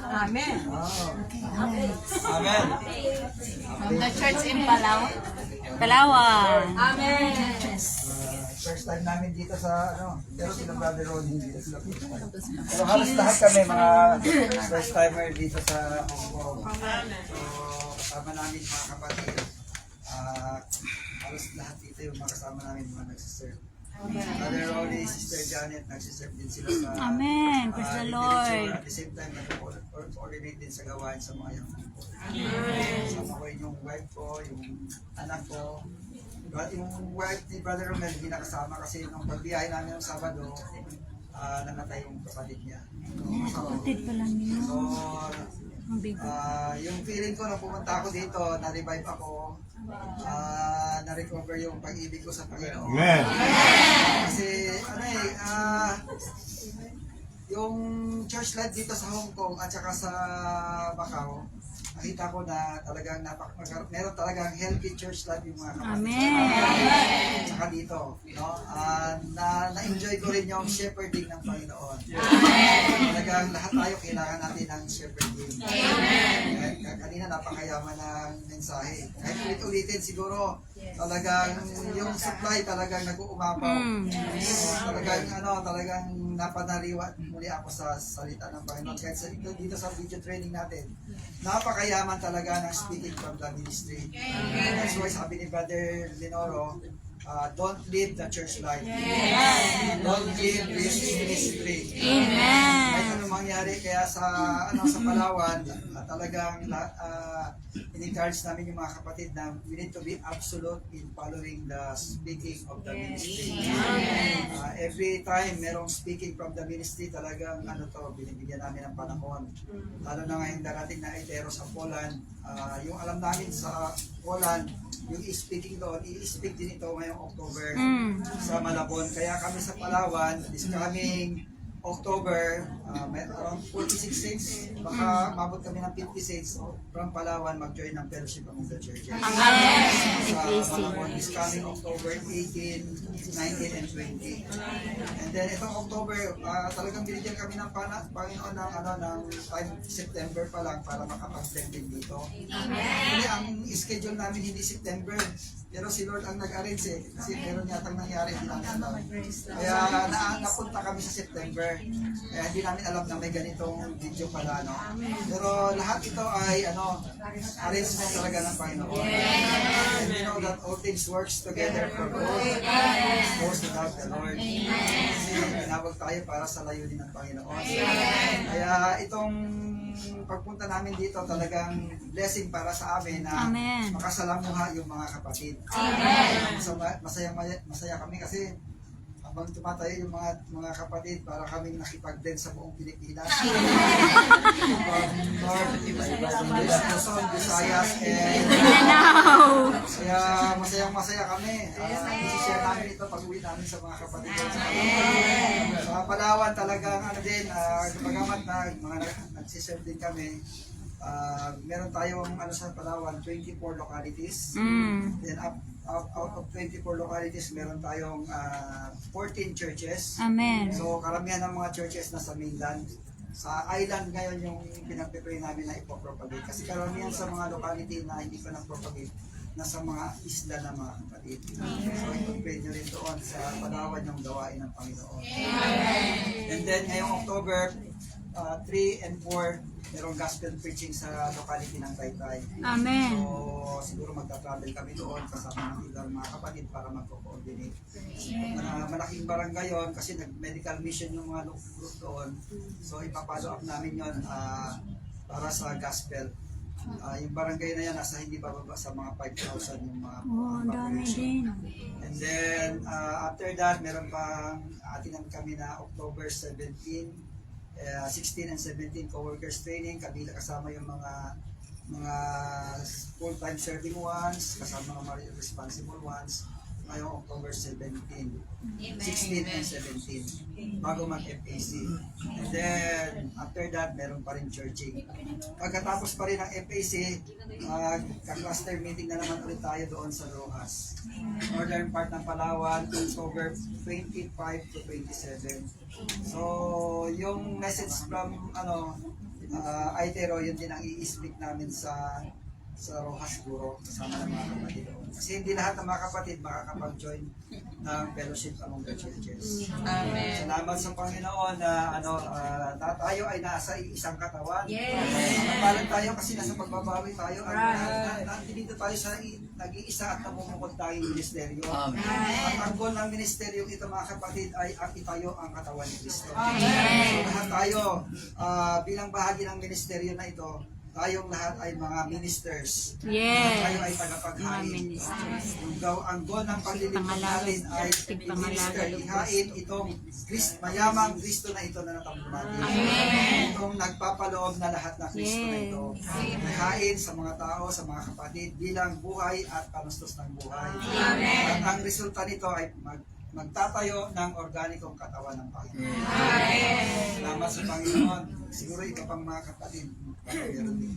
Amen. Amen. From the church in Palawan. Amen. First time namin dito sa pero sila Brother Ronnie dito sila. Pero halos lahat kami mga first timer dito sa Hong Kong. So kasama namin mga kapatid. Halos lahat dito yung mga kasama namin mga nagsiserve. Brother Ronnie, Sister Janet, nagsiserve din sila sa Amen. Praise the Lord. At the same time, nag-coordinate din sa gawain sa mga young people. Kasama ko yung wife ko, yung anak ko. Yung wife ni Brother Romel, hindi nakasama kasi nung pagbiyahe namin ng Sabado, namatay yung kapatid niya. Kapatid pala niyo. So, Ang bigo. yung feeling ko nung pumunta ako dito, na-revive ako, na-recover yung pag-ibig ko sa Panginoon. Amen. Kasi, yung church life dito sa Hong Kong at saka sa Macau, nakita ko na talagang meron talagang healthy church life yung mga kapatid. Amen. At saka dito, no? Na-enjoy ko rin yung shepherding ng Panginoon. Talagang lahat tayo kailangan natin ng shepherding. Kanina napakayaman ng mensahe. Kahit ulit-ulitin siguro, talagang yung supply talagang nag-uumapaw. Talagang napanariwa muli ako sa salita ng Panginoon. Kahit dito sa video training natin, napakayaman talaga ng speaking from the ministry. That's why sabi ni Brother Lenoro, don't live the church life. Don't live this ministry. Amen. Kahit anong mangyari, kaya sa Palawan, talagang in-encourage namin yung mga kapatid na we need to be absolute in following the speaking of the ministry. Every time merong speaking from the ministry, talagang binibigyan namin ng panahon. Lalo na ngayong darating na Etero sa Poland, yung alam namin sa Poland, yung speaking doon, i-speak din ito ngayong October sa Malabon. Kaya kami sa Palawan, this coming October, may around 46 seats, baka mabot kami ng 50 seats from Palawan mag-join ng Fellowship among the Churches. Amen. Sa Malabon, this coming October 18, 19, and 20. And then itong October, talagang binigyan kami ng Panginoon ng time September pa lang para makapag-send din dito. Hindi, ang schedule namin hindi September, pero si Lord ang nag-arrange kasi meron yatang nangyari, hindi namin alam. Kaya napunta kami sa September, kaya hindi namin alam na may ganitong video pala, no? Pero lahat ito ay, arrangement talaga ng Panginoon. And we know that all things works together for good, those who love the Lord. Kasi tinawag tayo para sa layunin ng Panginoon. Kaya itong pagpunta namin dito talagang blessing para sa amin na makasalamuha yung mga kapatid. Masaya kami kasi habang tumatayo yung mga kapatid para kaming nakipag-blend sa buong Pilipinas. North, Luzon, Visayas, and kaya masayang-masaya kami. I-share namin ito pag-uwi namin sa mga kapatid. Sa Palawan talagang bagamat na mga nagsiserve din kami, meron tayong sa Palawan 24 localities. Then out of 24 localities, meron tayong 14 churches. Amen. So karamihan ng mga churches nasa mainland. Sa island ngayon yung pinag-pray namin na ipopropagate. Kasi karamihan sa mga locality na hindi pa nag-propagate, nasa mga isla na mga kapatid. So ipag-pray nyo rin doon sa Palawan yung gawain ng Panginoon. And then ngayong October 3 and 4, merong gospel preaching sa locality ng Taytay. Amen. So, siguro magta-travel kami doon kasama ng ilang mga kapatid para magko-coordinate. Malaking barangay yun kasi nag-medical mission yung mga group doon. So, ipapalo up namin yun para sa gospel. Yung barangay na yan, nasa hindi bababa sa mga 5,000 yung mga dami din. And then, after that, meron pang atinan kami na October 17, 16 and 17 co-workers training, kabila kasama yung mga full-time serving ones, kasama mga responsible ones, ngayong October 17, 16 and 17, bago mag-FAC. And then, after that, meron pa rin churching. Pagkatapos pa rin ng FAC, ka-cluster meeting na naman ulit tayo doon sa Rojas. Northern part ng Palawan, October 25 to 27. So, yung message from, Aitero, yun din ang i-speak namin sa Rojas Guro, kasama ng mga kapatid doon. Kasi hindi lahat ng mga kapatid makakapag-join ng fellowship among the churches. Amen. Salamat sa Panginoon na na tayo ay nasa isang katawan. Yes. Nagpalan tayo kasi nasa pagbabawi tayo. Nandito tayo sa nag-iisa at namumukod tayong ministeryo. At ang goal ng ministeryo ito mga kapatid ay ang itayo ang katawan ni Kristo. So lahat tayo bilang bahagi ng ministeryo na ito, tayong lahat ay mga ministers. Yes. Tayo ay Mga tagapaghain. ministers. Ang goal ng paglilingkod Pangalaga. natin ay minister, ihain itong mayamang Kristo na ito na natampo natin. Amen. Itong nagpapaloob na lahat na Kristo na ito. Ihain sa mga tao, sa mga kapatid, bilang buhay at panustos ng buhay. Amen. At ang resulta nito ay magtatayo ng organikong katawan ng Panginoon. Salamat sa Panginoon. Siguro ito pang mga kapatid. Baka meron din